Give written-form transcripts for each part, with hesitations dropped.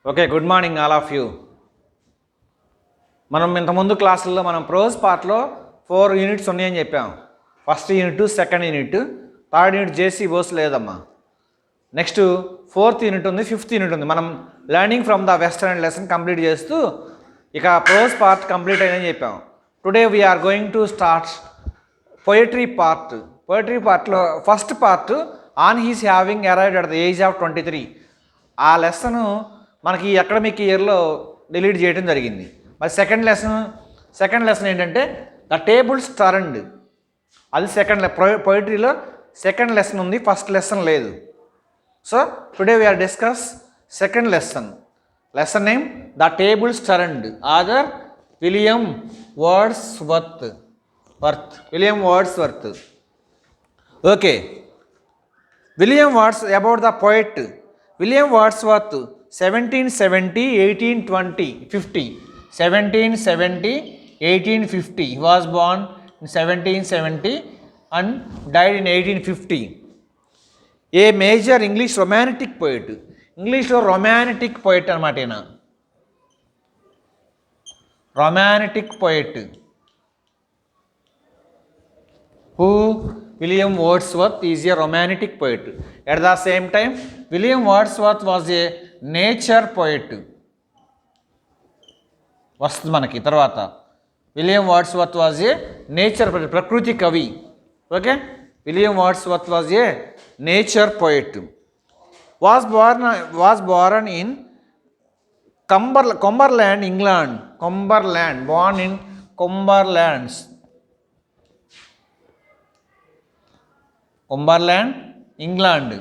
Okay, good morning all of you. మనం ఇంతకుముందు క్లాసుల్లో మనం ప్రోజ్ పార్ట్లో 4 యూనిట్స్ ఉన్నాయని చెప్పాం. First unit, second unit, third unit JC Bose లేదమ్మా. నెక్స్ట్ 4th యూనిట్ ఉంది, 5th యూనిట్ ఉంది. మనం learning from the western lesson complete చేస్తూ ఇక ప్రోజ్ పార్ట్ కంప్లీట్ అయిందని చెప్పాం. Today we are going to start poetry part. Poetry పార్ట్లో first part on his having arrived at the age of 23. ఆ lesson మనకి ఈ అకాడమిక్ ఇయర్లో డిలీట్ చేయడం జరిగింది. మరి సెకండ్ లెసన్ ఏంటంటే ద టేబుల్స్ టర్న్డ్. అది పోయిటరీలో సెకండ్ లెసన్ ఉంది, ఫస్ట్ లెసన్ లేదు. So today we are discuss second lesson. Lesson name the tables turned, author William Wordsworth. Okay, about the poet William Wordsworth 1770, 1820, 50. 1770, 1850. He was born in 1770 and died in 1850. A major English romantic poet. ఇంగ్లీష్లో romantic poet అనమాట ఈయన. Romantic poet who William Wordsworth is a romantic poet. At the same time, William Wordsworth was a nature poet. వస్తుంది మనకి తర్వాత. William Wordsworth was a nature poet, ప్రకృతి కవి. Okay, William Wordsworth was a nature poet. was born in Cumberland, England. Born in Cumberland, England.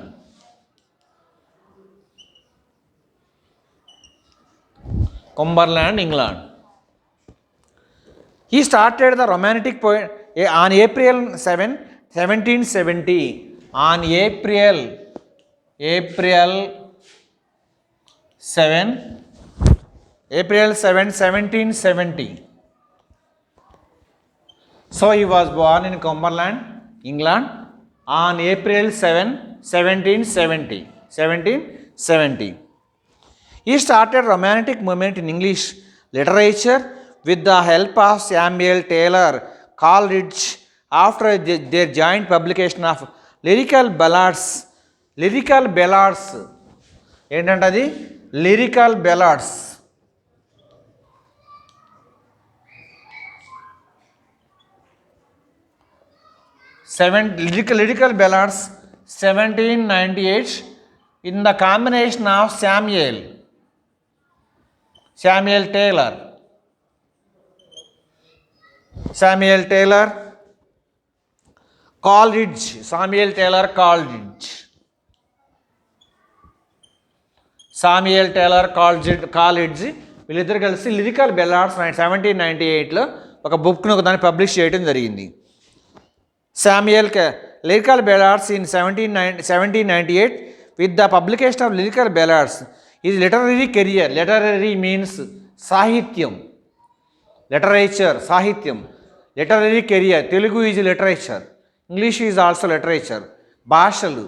Cumberland, England. He started the romantic poet on April 7, 1770. On April 7, 1770. So he was born in Cumberland, England on April 7, 1770. He started romantic movement in English literature with the help of Samuel Taylor Coleridge after their joint publication of lyrical ballads. ఏంటంటే అది lyrical ballads. Lyrical ballads 1798 in the combination of Samuel Taylor, Coleridge, వీళ్ళిద్దరు కలిసి lyrical ballads 1798లో ఒక బుక్ను దాన్ని publish చేయడం జరిగింది. Lyrical ballads in 1798 with the publication of lyrical ballads. His literary career, literary means సాహిత్యం, సాహిత్యం. Literary career, Telugu is literature, English is also literature, భాషలు,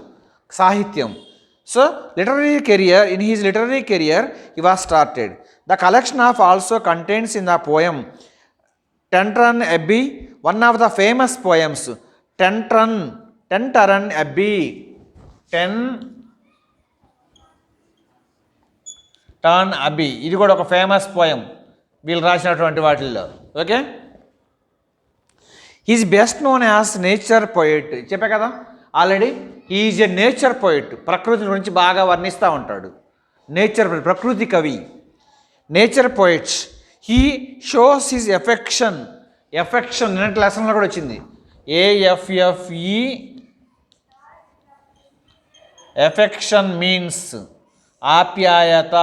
సాహిత్యం. So in his literary career he was started. The collection of also contains in the poem Tintern Abbey, one of the famous poems. Tintern Abbey, Tern Abbey, ఇది కూడా ఒక famous poem వీళ్ళు రాసినటువంటి వాటిల్లో. Okay, is best known as nature poet. చెప్పా కదా ఆల్రెడీ, is a nature poet. ప్రకృతి గురించి బాగా వర్ణిస్తూ ఉంటాడు. ప్రకృతి కవి, nature poets. He shows his affection. నిన్నటి లెసన్లో కూడా వచ్చింది. AFFE, ఎఫెక్షన్ మీన్స్ ఆప్యాయత.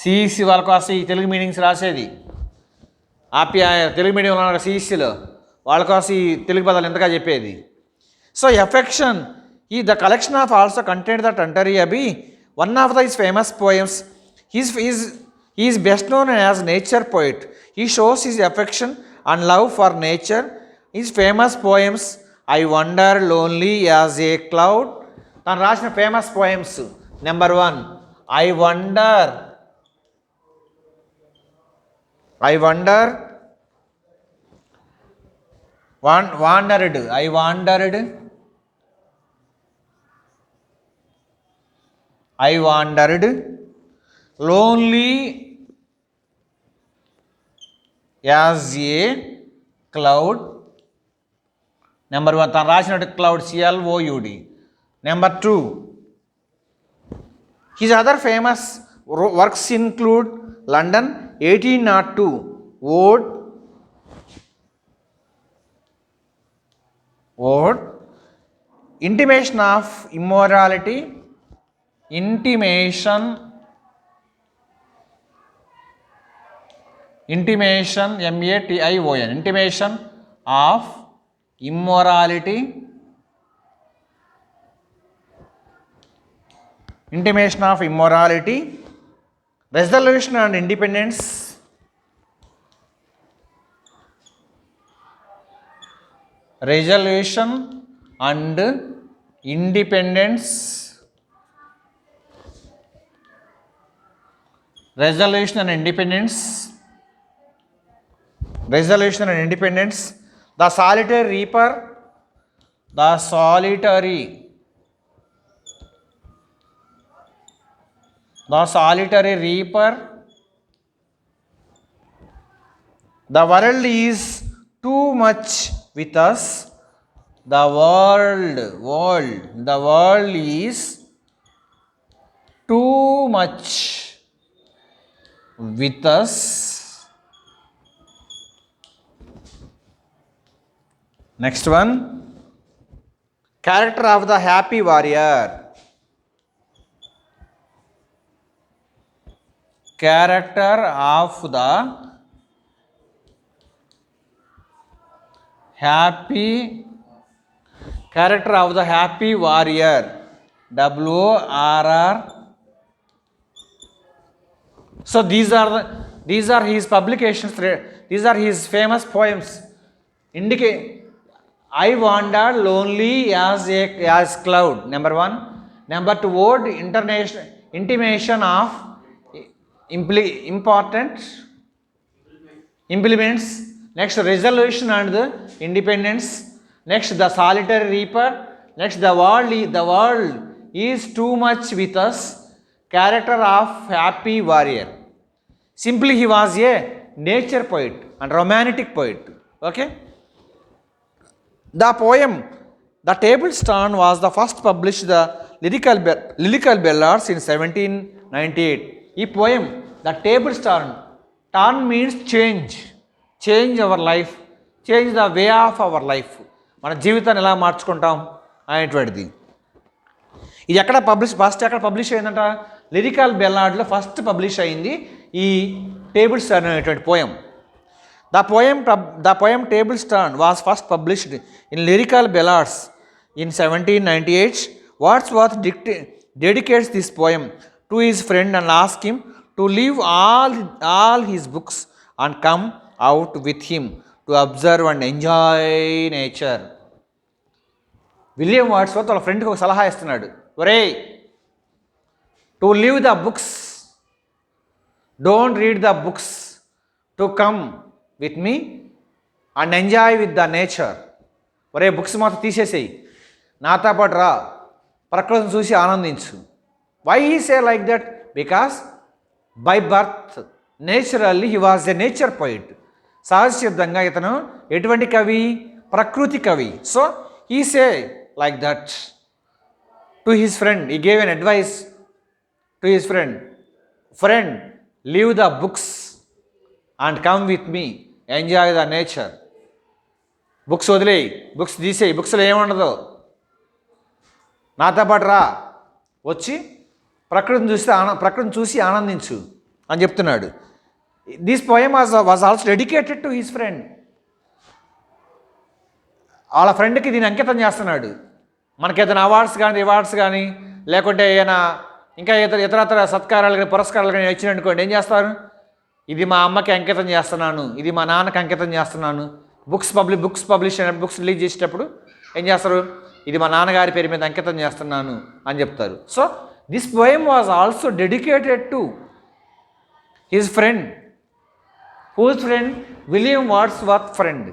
సిఈసి వాళ్ళ కోసం ఈ తెలుగు మీనింగ్స్ రాసేది తెలుగు మీడియంలో ఉన్న సిఈసిలో వాళ్ళ కోసం ఈ తెలుగు పదాలు ఎంతగా చెప్పేది. So affection the collection of also content that Tintern Abbey, one of his famous poems. He is best known as nature poet. He shows his affection and love for nature. His famous poems, I wander lonely as a cloud. తను రాసిన famous poems number 1, I wonder. Wandered. I wandered. Lonely as a cloud. Number 1 తను రాసినట్టు cloud, CLOUD. Number 2, his other famous works include London 1802, Ode, Intimation of Immorality, Intimation, MATION, Intimation of Immorality, Resolution and Independence, The Solitary Reaper, The world is too much with us. The world is too much with us. Next one, character of the happy warrior. Character of the happy warrior, WORR. So these are his publications. These are his famous poems. Indicate I wandered lonely as cloud. Number 1. Number 2, Ode, Intimation of Important Implements. Next, Resolution and the Independence. Next, The Solitary Reaper. Next, The world is too much with us. Character of happy warrior. Simply, he was a nature poet and romantic poet. Okay. The poem The Table Stone was the first published the lyrical ballads in 1798. ఈ poem The Table Stone, turn means change our life, change the way of our life. మన జీవితాన్ని ఎలా మార్చుకుంటాం అనేటువంటిది. ఇది first ఎక్కడ publish అయిందంట? Lyrical బెల్లాడ్లో first publish అయింది ఈ టేబుల్ స్టోన్ అనేటువంటి poem. The poem Table Stone was first published in Lyrical Ballads in 1798. Wordsworth dedicates this poem to his friend and asks him to leave all his books and come out with him to observe and enjoy nature. William Wordsworth వాళ్ళ ఫ్రెండ్కి ఒక సలహా ఇస్తున్నాడు. ఒరేయ్, to leave the books, don't read the books, to come with me and enjoy with the nature. ఒరే, books మాత్రం తీసేసేయి, నాతో పాటు రా, ప్రకృతిని చూసి ఆనందించు. Why he say like that? Because by birth naturally he was a nature poet. సహజ సిద్ధంగా ఇతను ఎటువంటి కవి? ప్రకృతి కవి. So he say like that to his friend. He gave N advice to his friend, leave the books and come with me, enjoy the nature. Books వదిలేయి, books తీసేయి, బుక్స్లో ఏముండదు, నాతో పాటు రా, వచ్చి ప్రకృతిని చూసి ఆనందించు అని చెప్తున్నాడు. This poem was also dedicated to his friend. వాళ్ళ ఫ్రెండ్కి దీన్ని అంకితం చేస్తున్నాడు. మనకి ఏదైనా అవార్డ్స్ కానీ లేకుంటే ఏదైనా ఇంకా ఇతరత్ర సత్కారాలు కానీ పురస్కారాలు కానీ వచ్చిననుకోండి, ఏం చేస్తారు? ఇది మా అమ్మకి అంకితం చేస్తున్నాను, ఇది మా నాన్నకి అంకితం చేస్తున్నాను. బుక్స్ పబ్లిష్ అయినప్పుడు, బుక్స్ రిలీజ్ చేసేటప్పుడు ఏం చేస్తారు? ఇది మా నాన్నగారి పేరు మీద అంకితం చేస్తున్నాను అని చెప్తారు. So this poem was also dedicated to his friend. Whose friend? William Wordsworth friend.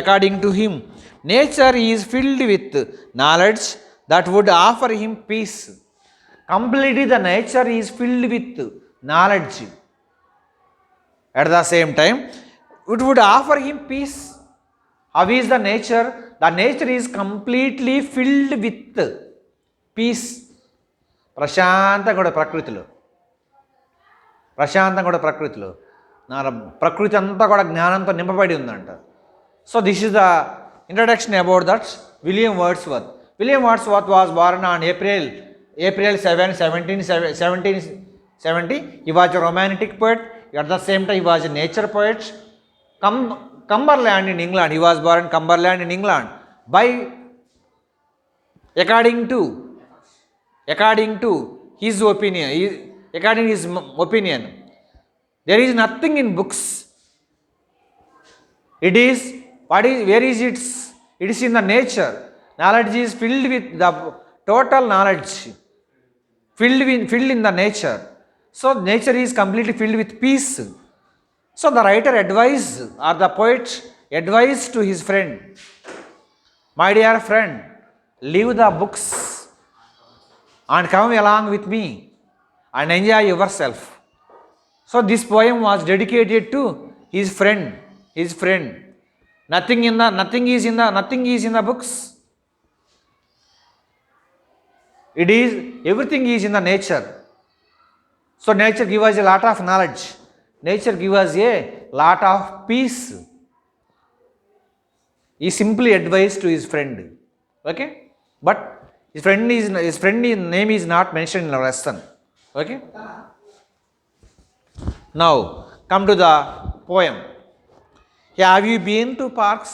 According to him, nature is filled with knowledge that would offer him peace. Completely the nature is filled with knowledge. At the same time, it would offer him peace. How is the nature? The nature is completely filled with peace. ప్రశాంతంగా కూడా ప్రకృతిలో, ప్రశాంతంగా కూడా ప్రకృతిలో నా ప్రకృతి అంతా కూడా జ్ఞానంతో నింపబడి ఉందంట. So this is the introduction about that William Wordsworth. William Wordsworth was born on April 7, 1770. He was a romantic poet. At the same time, he was a nature poet. Cumberland in England. He was born in Cumberland in England. According to his opinion, there is nothing in books. Where is it? It is in the nature. Knowledge is filled with the total knowledge, filled in the nature. So nature is completely filled with peace. So the writer advised, or the poet advised to his friend, my dear friend, leave the books and come along with me and enjoy yourself. So this poem was dedicated to his friend. Nothing is in the books. Everything is in the nature. So nature gives us a lot of knowledge. Nature gives us a lot of peace. He simply advised to his friend. Okay? But his friend name is not mentioned in the lesson. Okay? Now come to the poem. Have you been to parks?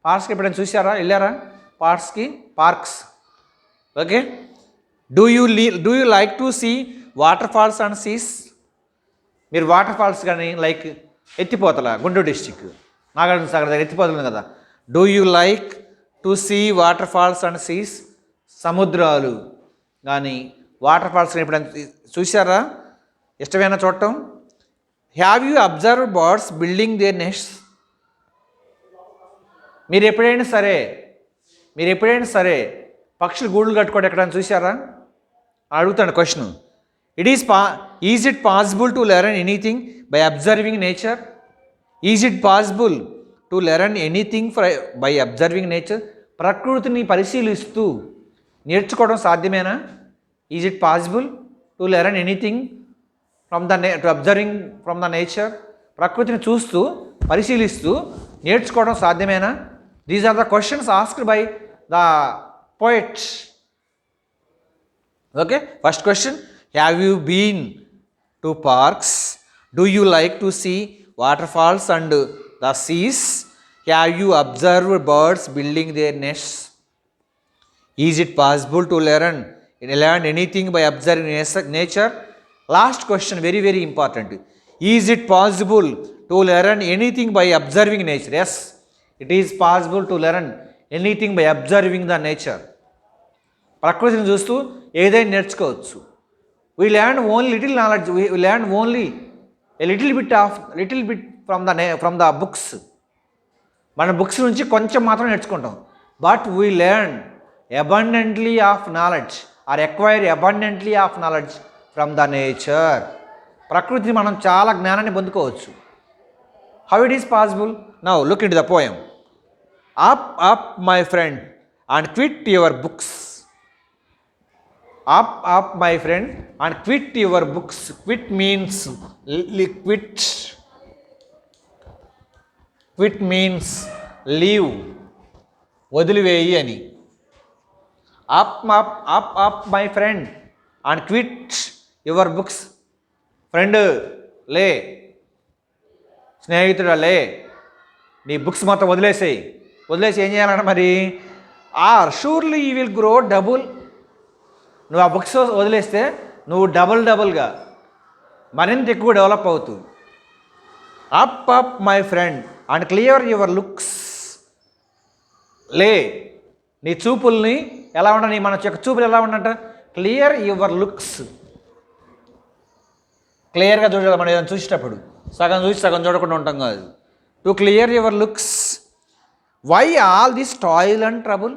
Parks ki eppudaina chusara? Ellara? Parks. Okay? Do you like to see waterfalls and seas? మీరు waterfalls కానీ like Ethipothala Guntur district Nagarjuna Sagar దగ్గర ఎత్తిపోతలు కదా. Do you like to see waterfalls and seas? సముద్రాలు కానీ waterfalls ఎప్పుడైనా చూసారా? ఇష్టమైన చూడటం. Have you observe birds building their nests? మీరు ఎప్పుడైనా సరే పక్షులు గూళ్ళు కట్టుకోవడం ఎక్కడైనా చూసారా? అడుగుతాను question. Is it possible to learn anything by observing nature? Is it possible to learn anything by observing nature? ప్రకృతిని పరిశీలిస్తూ నేర్చుకోవడం సాధ్యమేనా? Is it possible to learn anything observing from the nature? ప్రకృతిని చూస్తూ పరిశీలిస్తూ నేర్చుకోవడం సాధ్యమేనా? These are the questions asked by the poet. Okay, first question, have you been to parks? Do you like to see waterfalls and the seas? Have you observed birds building their nests? Is it possible to learn anything by observing nature? Last question, very very important. Is it possible to learn anything by observing nature? Yes, it is possible to learn anything by observing the nature. ప్రకృతిని చూస్తూ ఏదైనా నేర్చుకోవచ్చు. We learn only little knowledge. We learn only a little bit from the books. మన books నుంచి కొంచెం మాత్రం నేర్చుకుంటాం. But we learn abundantly of knowledge or acquire abundantly of knowledge from the nature. ప్రకృతిని మనం చాలా జ్ఞానాన్ని పొందుకోవచ్చు. How it is possible? Now look into the poem. Up my friend and quit your books. Up my friend and quit your books. Quit means quit means leave, వదిలివేయి అని. Up my friend and quit your books. Friend లే, స్నేహితుడా లే, నీ books మొత్తం వదిలేసి ఏం చేయాలంటే మరి? Surely you will grow double. నువ్వు ఆ బుక్స్ వదిలేస్తే నువ్వు డబుల్గా మరింత ఎక్కువ డెవలప్ అవుతూ. Up my friend and clear your looks. లే, నీ చూపుల్ని ఎలా ఉండని, మన యొక్క చూపులు ఎలా ఉండంట, క్లియర్ యువర్ లుక్స్. క్లియర్గా చూడాలి మనం ఏదైనా చూసేటప్పుడు, సగం చూసి సగం చూడకుండా ఉంటాం కాదు. To clear your looks. Why all this toil and trouble?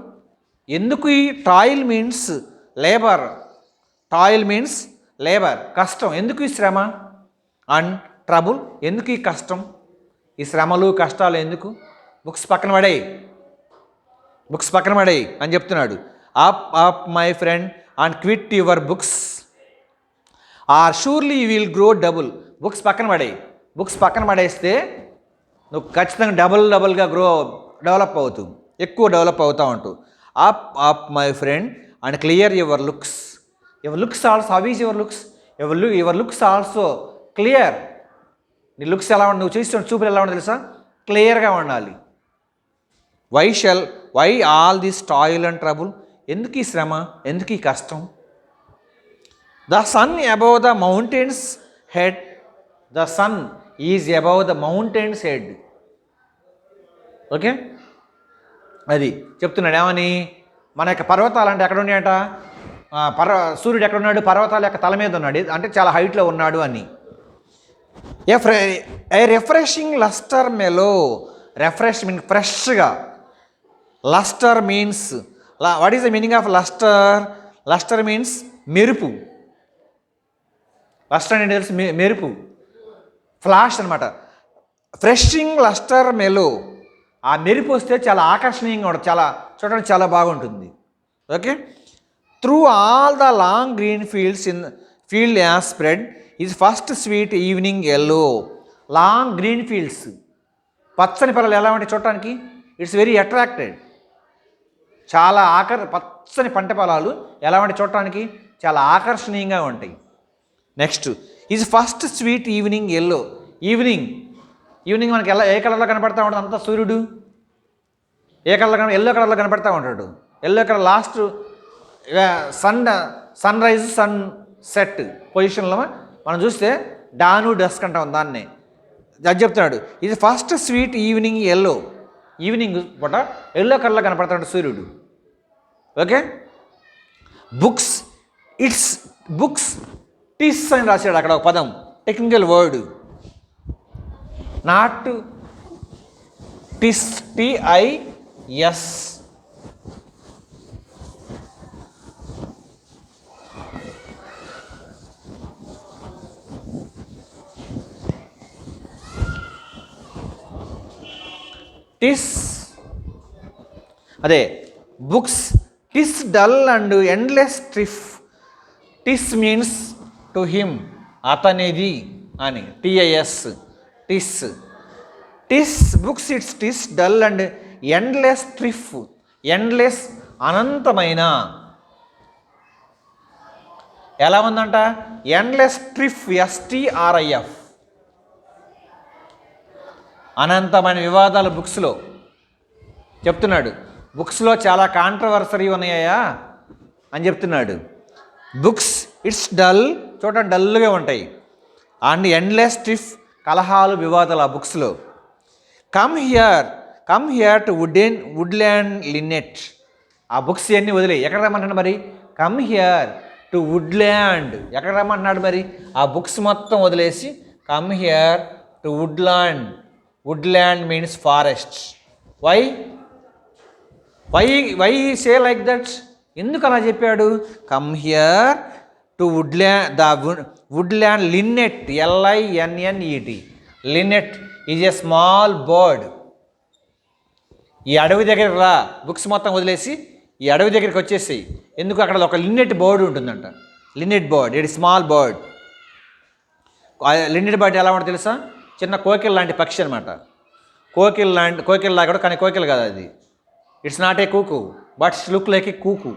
ఎందుకు ఈ toil means labour, toil means labour కష్టం, ఎందుకు ఈ శ్రమ, అండ్ ట్రబుల్ ఎందుకు ఈ కష్టం, ఈ శ్రమలు కష్టాలు ఎందుకు? బుక్స్ పక్కన పడేయి, బుక్స్ పక్కన పడేయి అని చెప్తున్నాడు. Up my friend and quit your books or surely you will grow double. Books పక్కన పడేయి. బుక్స్ పక్కన పడేస్తే నువ్వు ఖచ్చితంగా డబుల్గా డెవలప్ అవుతావు, ఎక్కువ డెవలప్ అవుతూ ఉంటావు. Up my friend and clear your looks. Your looks also, how is your looks? Your looks also clear. నీ లుక్స్ ఎలా ఉండి, నువ్వు చూస్తున్న చూపులు ఎలా ఉండాలి తెలుసా? క్లియర్గా ఉండాలి. Why all this toil and trouble? ఎందుకు ఈ శ్రమ, ఎందుకు ఈ కష్టం? The sun above the mountains head. The sun is above the mountains head. Okay, అది చెప్తున్నాడు. ఏమని? మన యొక్క పర్వతాలు అంటే ఎక్కడ ఉన్నాయంట, సూర్యుడు ఎక్కడ ఉన్నాడు? పర్వతాల యొక్క తల మీద ఉన్నాడు, అంటే చాలా హైట్లో ఉన్నాడు అని. A refreshing lustre mellow. Refresh mean ఫ్రెష్గా, lustre means, what is the meaning of lustre? Lustre means మెరుపు. లస్టర్ అంటే తెలుసు, మెరుపు, ఫ్లాష్ అనమాట. ఫ్రెషింగ్ లస్టర్ మెలో, ఆ మెరుపు వస్తే చాలా ఆకర్షణీయంగా ఉంటుంది, చాలా చూడడానికి చాలా బాగుంటుంది. Okay, through all the long green field as spread is first sweet evening yellow. Long green fields, పచ్చని పొలాలు ఎలా ఉంటాయి చూడటానికి? It's very attracted. చాలా పచ్చని పంట పొలాలు ఎలా ఉంటాయి చూడటానికి? చాలా ఆకర్షణీయంగా ఉంటాయి. Next is first sweet evening yellow. Evening మనకి ఏ కలర్లో కనపడతా ఉంటుంది? అంతా సూర్యుడు ఏ కలర్లో ఎల్లో కలర్లో కనపడతా ఉంటాడు. Yellow colour last sun rise sun set పొజిషన్లో మనం చూస్తే డాను డస్క్ అంటాం దాన్ని. అది చెప్తున్నాడు, ఇది first sweet evening yellow. Evening పూట ఎల్లో కలర్లో కనపడతాడు సూర్యుడు. ఓకే, బుక్స్ టిస్ అని రాశాడు అక్కడ ఒక పదం, technical word, not Tis, TIS. టిస్ అదే books. Tis dull and endless ట్రిఫ్. Tis means to him, అతనిది అని, TIS. Tis books it's Tis dull and endless ట్రిఫ్. Endless అనంతమైన, ఎలా ఉందంట? Endless ట్రిఫ్, STRIF. అనంతమైన వివాదాలు బుక్స్లో చెప్తున్నాడు. బుక్స్లో చాలా కాంట్రవర్సరీ ఉన్నాయా అని చెప్తున్నాడు. బుక్స్ ఇట్స్ డల్, చూడండి డల్గా ఉంటాయి, అండ్ ఎండ్లెస్ ట్రిఫ్, కలహాలు వివాదాలు ఆ బుక్స్లో. Come here to woodland linnet. ఆ బుక్స్ ఇవన్నీ వదిలే ఎక్కడ రమ్మంటున్నాడు మరి? Come here to woodland. ఎక్కడ రమ్మంటున్నాడు మరి? ఆ బుక్స్ మొత్తం వదిలేసి come here to woodland. Woodland means forest. Why say like that? ఎందుకు అలా చెప్పాడు? Come here to woodland linnet, LINNET. Linnet is a small bird. ఈ అడవి దగ్గర రా, బుక్స్ మొత్తం వదిలేసి ఈ అడవి దగ్గరికి వచ్చేసి. ఎందుకు? అక్కడ ఒక లిన్నెట్ బర్డ్ ఉంటుందంట. Linnet bird, it small bird. Linnet bird ఎలా ఉంటుంది తెలుసా? చిన్న కోకిల లాంటి పక్షి అనమాట. కోకిల లాగా కూడా, కానీ కోకిల కాదు అది. It's not a cuckoo, but it's look like a cuckoo.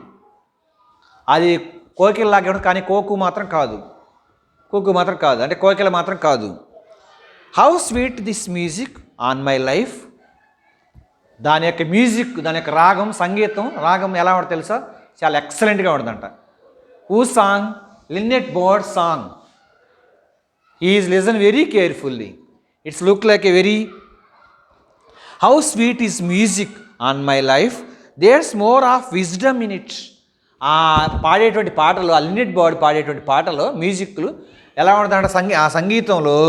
అది కోకిల లాగా ఉంటుంది, కానీ కూకు మాత్రం కాదు, అంటే కోకిల మాత్రం కాదు. How sweet this music on my life. దాని యొక్క మ్యూజిక్, దాని యొక్క రాగం, సంగీతం రాగం ఎలా ఉంటుంది తెలుసా? చాలా ఎక్సలెంట్గా ఉంటుందంట. Who song? Linnet bird song. He is listen very carefully. It's look like a very. How sweet is music on my life. There's more of wisdom in it. ఆ పాడేటువంటి పాటలు, ఆ లినెట్ బర్డ్ పాడేటువంటి పాటలు, మ్యూజిక్లు ఎలా ఉంటుందంటే ఆ సంగీతంలో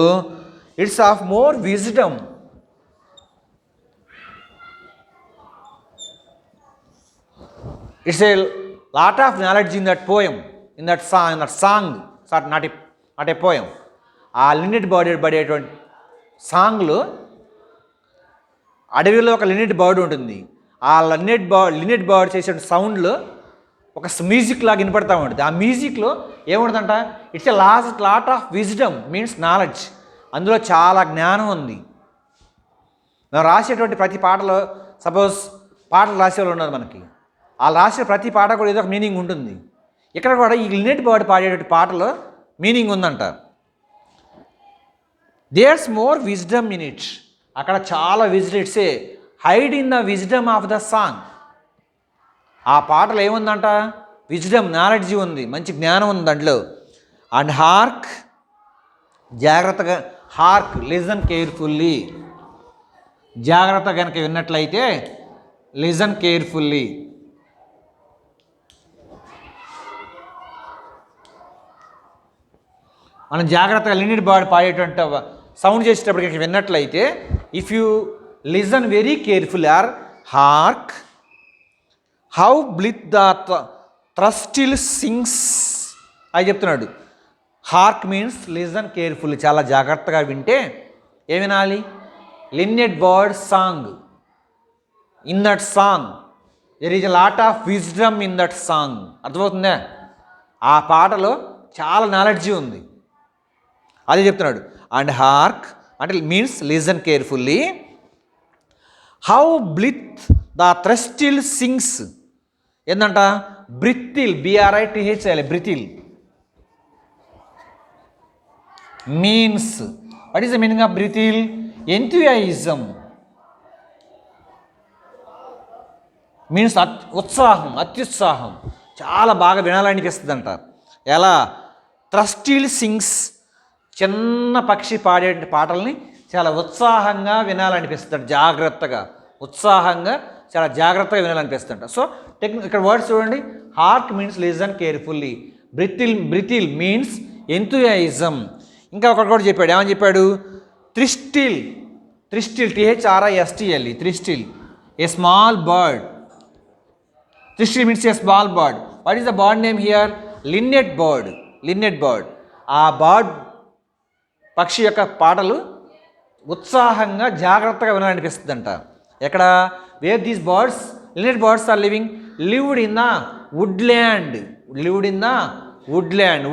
it's of more wisdom. It's a lot of knowledge in that poem, in that song, not a poem. ఆ లినెట్ బర్డ్ పడేటువంటి సాంగ్లో అడవిలో ఒక లినెట్ బర్డ్ ఉంటుంది. ఆ లినెట్ బర్డ్ చేసే సౌండ్లో ఒక మ్యూజిక్ లాగా వినపడతా ఉంటుంది. ఆ మ్యూజిక్లో ఏముంటుందంట, it's a lot of wisdom means knowledge. అందులో చాలా జ్ఞానం ఉంది. మనం రాసేటువంటి ప్రతి పాటలో, సపోజ్ పాటలు రాసేవాళ్ళు ఉన్నారు మనకి, వాళ్ళు రాసే ప్రతి పాట కూడా ఏదో ఒక మీనింగ్ ఉంటుంది. ఇక్కడ కూడా ఈ లినెట్ బర్డ్ పాడేటువంటి పాటలో మీనింగ్ ఉందంట. There's more wisdom in it. అక్కడ చాలా wisdom, it's a hide in the wisdom of the song. ఆ పాటలో ఏముందంట, విజ్డమ్, నాలెడ్జ్ ఉంది, మంచి జ్ఞానం ఉంది దాంట్లో. అండ్ హార్క్, జాగ్రత్తగా, హార్క్ లిజన్ కేర్ఫుల్లీ, జాగ్రత్తగా కనుక విన్నట్లయితే లిజన్ కేర్ఫుల్లీ. మనం జాగ్రత్తగా లినెట్ బర్డ్ పాడేటువంటి సౌండ్ చేసేటప్పటికి విన్నట్లయితే, if you listen very careful or hark how blithe the throstle sings అని చెప్తున్నాడు. హార్క్ మీన్స్ లిజన్ కేర్ఫుల్, చాలా జాగ్రత్తగా వింటే ఏం వినాలి, linnet bird song. In that song there is a lot of wisdom in that song. అర్థమవుతుందా? ఆ పాటలో చాలా నాలెడ్జీ ఉంది, అదే చెప్తున్నాడు. అండ్ హార్క్ అంటే means listen carefully. How blithe the throstle sings. ఏంటంట, blithe, BRITHL, blithe means, what is the meaning of blithe? Enthusiasm means ఉత్సాహం, అత్యుత్సాహం, చాలా బాగా వినాలనిపిస్తుంది అంట. ఎలా? థ్రస్టిల్ సింగ్స్, చిన్న పక్షి పాడే పాటల్ని చాలా ఉత్సాహంగా వినాలనిపిస్తుంది, జాగ్రత్తగా, ఉత్సాహంగా, చాలా జాగ్రత్తగా వినాలనిపిస్తుంట. సో ఇక్కడ వర్డ్స్ చూడండి, hark means listen carefully, blithe means enthusiasm. ఇంకా ఒకటి కూడా చెప్పాడు, ఏమని చెప్పాడు, throstle, THRISTL, throstle, a small bird. Throstle means a small bird. What is the bird name here? Linnet bird. ఆ బర్డ్ పక్షి యొక్క పాటలు ఉత్సాహంగా, జాగ్రత్తగా వినాలనిపిస్తుందంట. ఎక్కడ? Where these birds, linnet birds are lived in the woodland.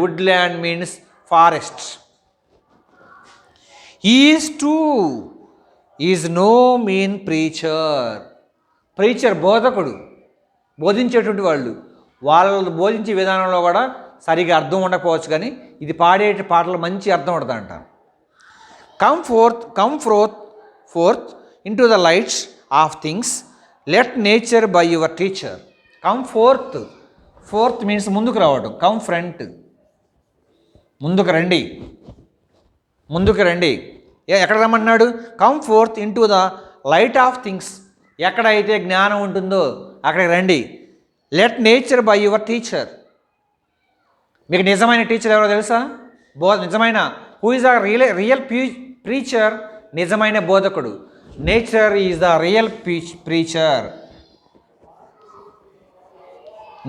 Woodland means forest. Is no mean preacher, బోధకుడు, బోధించేటువంటి వాళ్ళు బోధించే విధానంలో కూడా సరిగా అర్థం ఉండకపోవచ్చు, కానీ ఇది పాడే పాటలు మంచి అర్థం ఉంటుందంట. Come fourth into the lights off things, let nature by your teacher. Come forth means ముందుకు రావడం. కమ్ ఫ్రంట్, ముందుకు రండి. ఎక్కడ రమ్మన్నాడు? Come fourth into the light of things. ఎక్కడైతే జ్ఞానం ఉంటుందో అక్కడికి రండి. Let nature by your teacher. మీకు నిజమైన టీచర్ ఎవరో తెలుసా? నిజమైన who is the real preacher, నిజమైన బోధకుడు. Nature is the real preacher.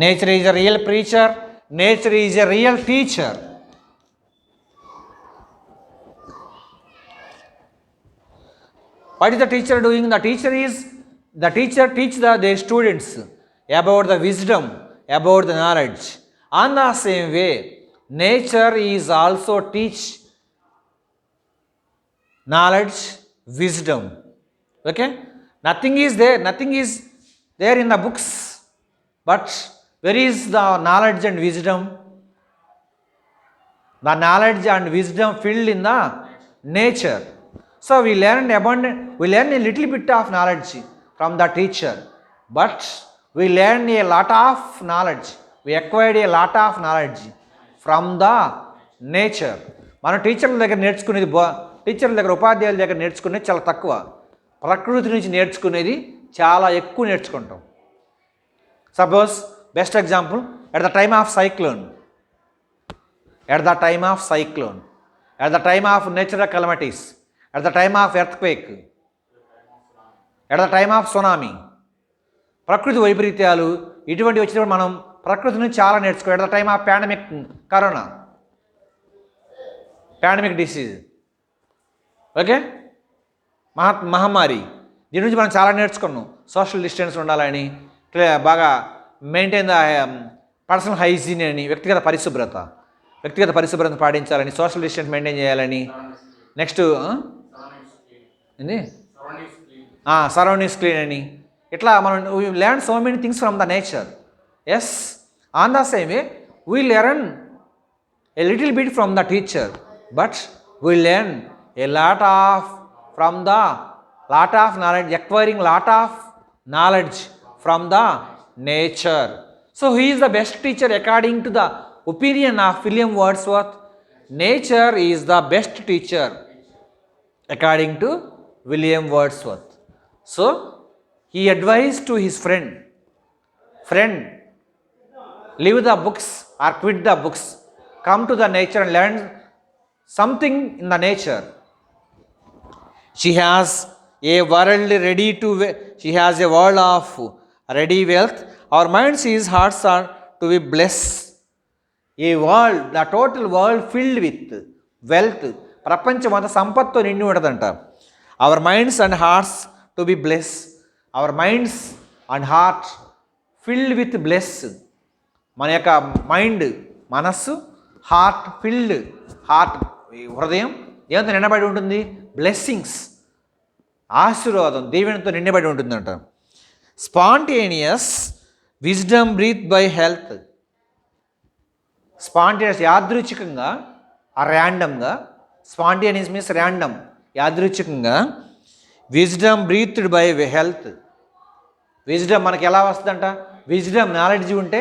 Nature is a real preacher. Nature is a real teacher. What is the teacher doing? The teacher teach their students about the wisdom, about the knowledge. On the same way, nature is also teach knowledge, wisdom. Okay? Nothing is there in the books, but where is the knowledge and wisdom? The knowledge and wisdom filled in the nature. So we learn a little bit of knowledge from the teacher, but we learn a lot of knowledge. We acquired a lot of knowledge from the nature. మనం టీచర్ల దగ్గర ఉపాధ్యాయుల దగ్గర నేర్చుకునేది చాలా తక్కువ. ప్రకృతి నుంచి నేర్చుకునేది చాలా ఎక్కువ నేర్చుకుంటాం. Suppose best example at the time of cyclone, at the time of cyclone, at the time of natural calamities, at the time of earthquake, at the time of tsunami, ప్రకృతి వైపరీత్యాలు ఇటువంటి వచ్చినప్పుడు మనం ప్రకృతి నుంచి చాలా నేర్చుకో. At the time of pandemic, corona, pandemic disease, okay, మహమ్మారి, దీని నుంచి మనం చాలా నేర్చుకున్నాం. సోషల్ డిస్టెన్స్ ఉండాలని, బాగా మెయింటైన్ ద పర్సనల్ హైజీన్ అని, వ్యక్తిగత పరిశుభ్రత పాటించాలని, సోషల్ డిస్టెన్స్ మెయింటైన్ చేయాలని. నెక్స్ట్ ఏంది సరౌండింగ్స్ క్లీన్ అని. ఇట్లా మనం we learn so many things from the nature. Yes, on the same way we learn a little bit from the teacher, but we learn a lot of from the knowledge, acquiring lot of knowledge from the nature. So he is the best teacher according to the opinion of William Wordsworth. Nature is the best teacher according to William Wordsworth. So he advised to his friend, leave the books or quit the books, come to the nature and learn something in the nature. She has a world she has a world of ready wealth. Our minds, his hearts are to be blessed. A world, the total world filled with wealth. ప్రపంచమంతా సంపత్తో నిండి ఉండదంట. Our minds and hearts to be blessed. Our minds and heart filled with bliss. మన యొక్క mind, మనస్సు, హృదయం ఏమంతా నిండబడి ఉంటుంది? Blessings, ఆశీర్వాదం, దీవెనతో నిండబడి ఉంటుందంట. Spontaneous wisdom breathe by health. Spontaneous యాదృచ్ఛికంగా, ర్యాండమ్గా. స్పాంటేనియస్ మీన్స్ ర్యాండమ్, యాదృచ్ఛికంగా. Wisdom breathed by health. Wisdom మనకి ఎలా వస్తుందంట? విజ్డమ్, నాలెడ్జ్ ఉంటే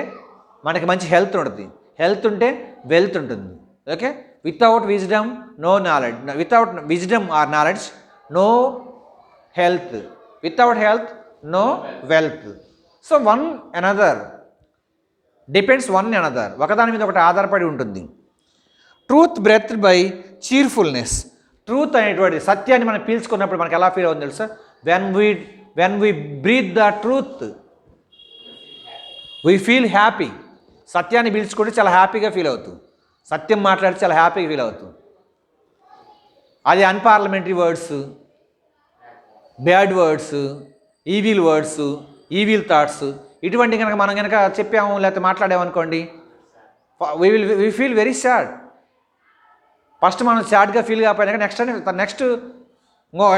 మనకి మంచి హెల్త్ ఉంటుంది. హెల్త్ ఉంటే వెల్త్ ఉంటుంది. Okay, without wisdom no knowledge, without wisdom or knowledge no health, without health no wealth. So one another depends one another, ఒకదాని మీద ఒకటి ఆధారపడి ఉంటుంది. Truth breathed by cheerfulness. Truth అనేటువంటి సత్యాన్ని మనం పీల్చుకున్నప్పుడు మనకి ఎలా ఫీల్ అవుతుంది తెలుసా? when we breathe the truth we feel happy. సత్యాన్ని పీల్చుకుంటే చాలా హ్యాపీగా ఫీల్ అవుతుంది. సత్యం మాట్లాడితే చాలా హ్యాపీగా ఫీల్ అవుతుంది. అది unparliamentary words, bad words, evil words, evil thoughts, ఇటువంటి కనుక మనం కనుక చెప్పాము లేకపోతే మాట్లాడామనుకోండి, we feel very sad. First మనం సాడ్గా ఫీల్ కాకపోయినా నెక్స్ట్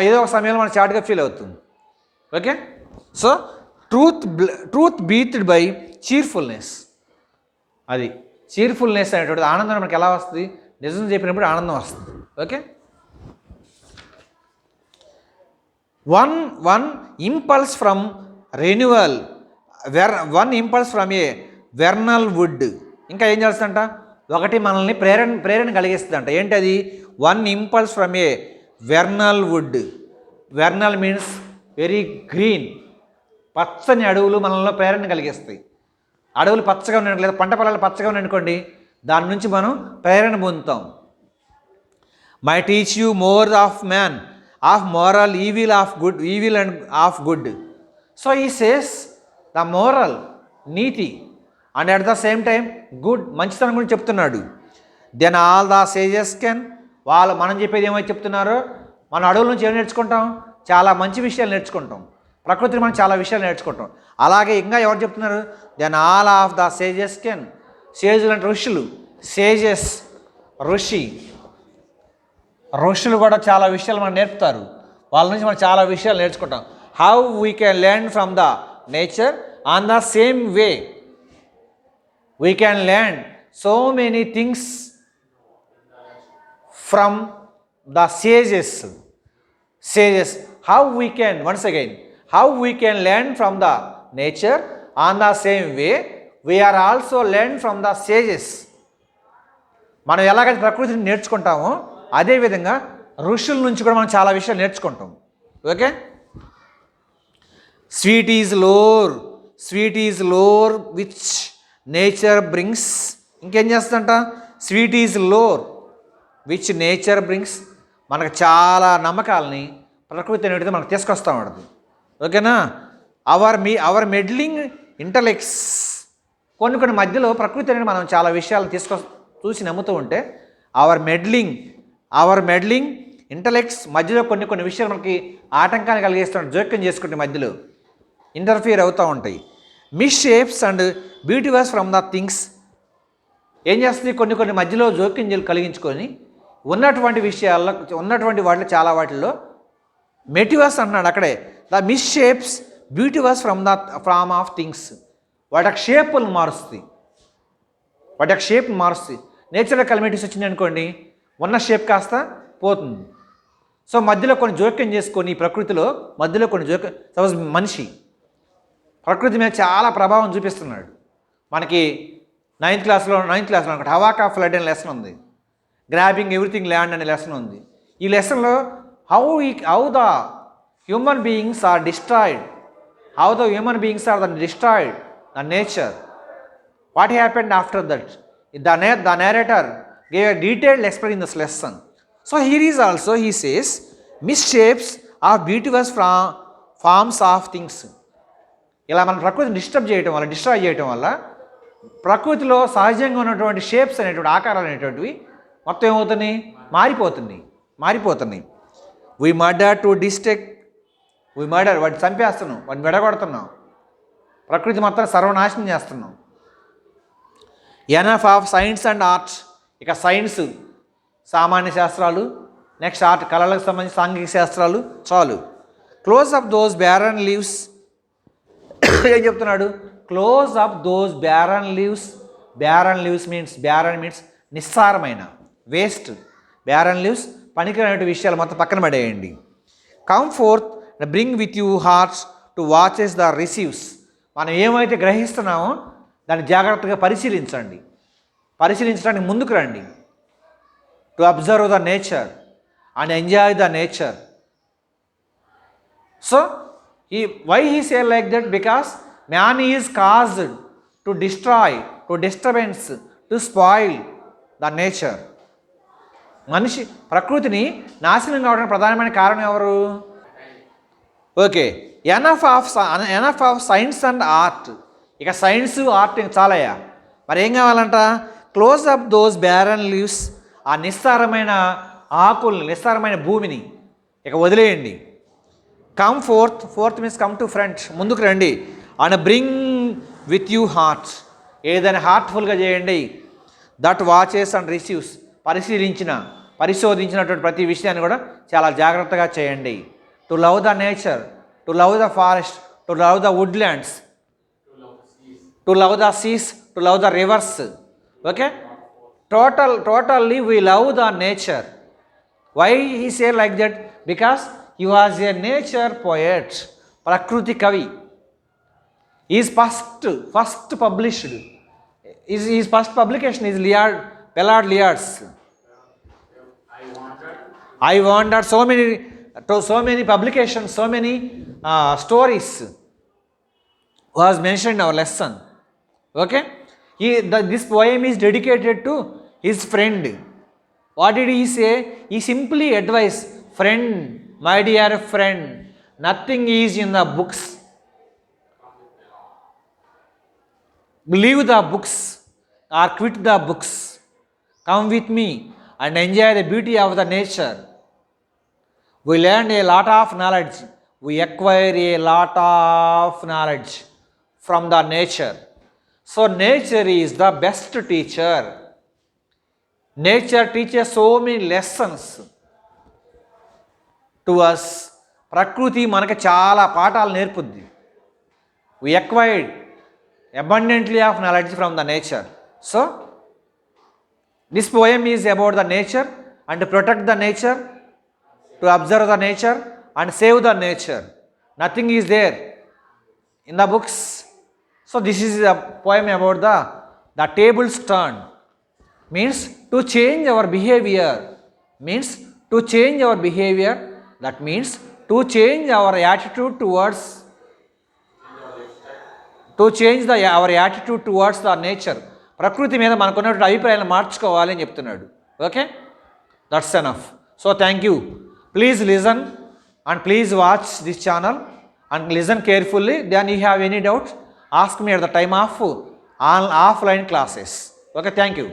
ఏదో ఒక సమయంలో మనం సాడ్గా ఫీల్ అవుతుంది. Okay, so truth breathed by cheerfulness. అది చీర్ఫుల్నెస్ అనేటువంటిది ఆనందం మనకి ఎలా వస్తుంది? నిజం చెప్పినప్పుడు ఆనందం వస్తుంది. Okay, one impulse from renewal, one impulse from a vernal wood. ఇంకా ఏం చేస్తుందంట? ఒకటి మనల్ని ప్రేరణ కలిగిస్తుందంట. ఏంటది? One impulse from a vernal wood. Vernal means very green, పచ్చని అడవులు మనలో ప్రేరణ కలిగిస్తాయి. అడవులు పచ్చగా ఉన్నాయి లేదా పంట పొలాలు పచ్చగా ఉన్నాయి అనుకోండి, దాని నుంచి మనం ప్రేరణ పొందుతాం. May teach you more of man of moral evil and of good. So ఈ సేస్ ద మోరల్, నీతి, and at the same time good, మంచితనం గురించి చెప్తున్నాడు. Then all the sages can, మనం చెప్పేది ఏమైతే చెప్తున్నారో, మన అడవుల నుంచి ఏం నేర్చుకుంటాం? చాలా మంచి విషయాలు నేర్చుకుంటాం. ప్రకృతిని మనం చాలా విషయాలు నేర్చుకుంటాం. అలాగే ఇంకా ఎవరు చెప్తున్నారు? Then all of the sages can. సేజులు అంటే ఋషులు, సేజెస్ ఋషులు కూడా చాలా విషయాలు మనం నేర్పుతారు. వాళ్ళ నుంచి మనం చాలా విషయాలు నేర్చుకుంటాం. How we can learn from the nature. On the same way we can learn so many things from the sages. How we can, once again, how we can learn from the nature, on the same way we are also learn from the sages. మనం ఎలాగైతే ప్రకృతిని నేర్చుకుంటామో అదేవిధంగా ఋషుల నుంచి కూడా మనం చాలా విషయాలు నేర్చుకుంటాం. Okay, sweet is lore sweet is lore which nature brings. ఇంకేం చేస్తుందంట, sweet is lore which nature brings. మనకు చాలా నమ్మకాలని ప్రకృతి అనేది మనకు తీసుకొస్తూ ఉంటుంది. ఓకేనా. Our meddling intellects. కొన్ని మధ్యలో ప్రకృతి అనేది మనం చాలా విషయాలు చూసి నమ్ముతూ ఉంటే అవర్ మెడ్లింగ్ ఇంటలెక్ట్స్ మధ్యలో కొన్ని విషయాలు మనకి ఆటంకాన్ని కలిగిస్తుంటాయి, జోక్యం చేసుకుంటే మధ్యలో ఇంటర్ఫియర్ అవుతూ ఉంటాయి. Misshapes and beauteous from the things. ఏం చేస్తుంది, కొన్ని మధ్యలో జోక్యం కలిగించుకొని ఉన్నటువంటి విషయాల్లో ఉన్నటువంటి వాటిలో చాలా వాటిల్లో మెటివర్స్ అంటున్నాడు అక్కడే. The misshapes beauteous from of things. వాటి యొక్క షేప్ను మారుస్తుంది, నేచురల్ కలమిటీస్ వచ్చింది అనుకోండి, ఉన్న షేప్ కాస్త పోతుంది. సో మధ్యలో కొన్ని జోక్యం చేసుకొని ప్రకృతిలో మధ్యలో కొన్ని జోక్యం, సపోజ్ మనిషి ప్రకృతి మీద చాలా ప్రభావం చూపిస్తున్నాడు. మనకి నైన్త్ క్లాస్లో అనుకుంటే హవాక్ ఆఫ్ ఫ్లడ్ అనే లెసన్ ఉంది, గ్రాబింగ్ ఎవ్రీథింగ్ ల్యాండ్ అనే లెసన్ ఉంది. ఈ లెసన్లో how the human beings are destroyed, the nature, what happened after that. The narrator gave a detailed explanation in this lesson. So here is also he says misshapes are beautiful forms of things. ఇలా మన ప్రకృతిని destroy చేయటం వల్ల ప్రకృతిలో సహజంగా ఉన్నటువంటి shapes అనేటువంటి ఆకారాలు అనేటువంటివి మొత్తం ఏమవుతున్నాయి, మారిపోతున్నాయి. వీ మర్డర్ వాటిని చంపేస్తున్నాం, వాటిని విడగొడుతున్నాం, ప్రకృతి మొత్తం సర్వనాశనం చేస్తున్నాం. Enough of science and art. ఇక సైన్స్, సామాన్య శాస్త్రాలు, నెక్స్ట్ ఆర్ట్, కళలకు సంబంధించి సాంఘిక శాస్త్రాలు చాలు. Close up those barren leaves. ఏం చెప్తున్నాడు, close up those barren leaves. Barren means నిస్సారమైన, వేస్ట్. బ్యారన్ లీవ్స్ పనికిరాని విషయాలు మొత్తం పక్కన పడేయండి. Come forth bring with you hearts to watches the receives. మనం ఏమైతే గ్రహిస్తున్నామో దాన్ని జాగ్రత్తగా పరిశీలించడానికి ముందుకు రండి. To observe the nature and enjoy the nature. So why he say like that? Because man is caused to destroy, to disturbance, to spoil the nature. మనిషి ప్రకృతిని నాశనం కావడానికి ప్రధానమైన కారణం ఎవరు? Okay, enough of science and art. ఇక science art చాలయ్యా, మరి ఏం కావాలంట? Close up those barren leaves. ఆ నిస్సారమైన ఆకుల్ని, నిస్సారమైన భూమిని ఇక వదిలేయండి. Come forth means come to front, ముందుకు రండి. And bring with you heart. ఏదైనా హార్ట్ఫుల్గా చేయండి. That watches and receives. పరిశోధించినటువంటి ప్రతి విషయాన్ని కూడా చాలా జాగ్రత్తగా చేయండి. To love the nature, to love the forest, to love the woodlands, to love the seas, to love the rivers. Okay, totally we love the nature. Why he say like that? Because he was a nature poet. Prakriti Kavi. His first published, his first publication is Ballad Liards. I wandered. So many publications, so many stories was mentioned in our lesson. Okay, this poem is dedicated to his friend. What did he say? He simply advised, friend, my dear friend, nothing is in the books. Leave the books or quit the books. Come with me and enjoy the beauty of the nature. We learn a lot of knowledge. We acquire a lot of knowledge from the nature. So nature is the best teacher. Nature teaches so many lessons to us. ప్రకృతి మనకి చాలా పాఠాలు నేర్పుద్ది. we acquired abundantly of knowledge from the nature. So this poem is about the nature and to protect the nature, to observe the nature and save the nature. Nothing is there in the books. So this is a poem about the tables turn. Means to change our behavior. That means to change our attitude towards to change our attitude towards the nature. ప్రకృతి మీద మనకున్నటువంటి అభిప్రాయాలను మార్చుకోవాలి అని చెప్తున్నాడు. Okay, that's enough. So thank you. Please listen and please watch this channel and listen carefully. Then you have any doubts, ask me at the time of offline classes. Okay, thank you.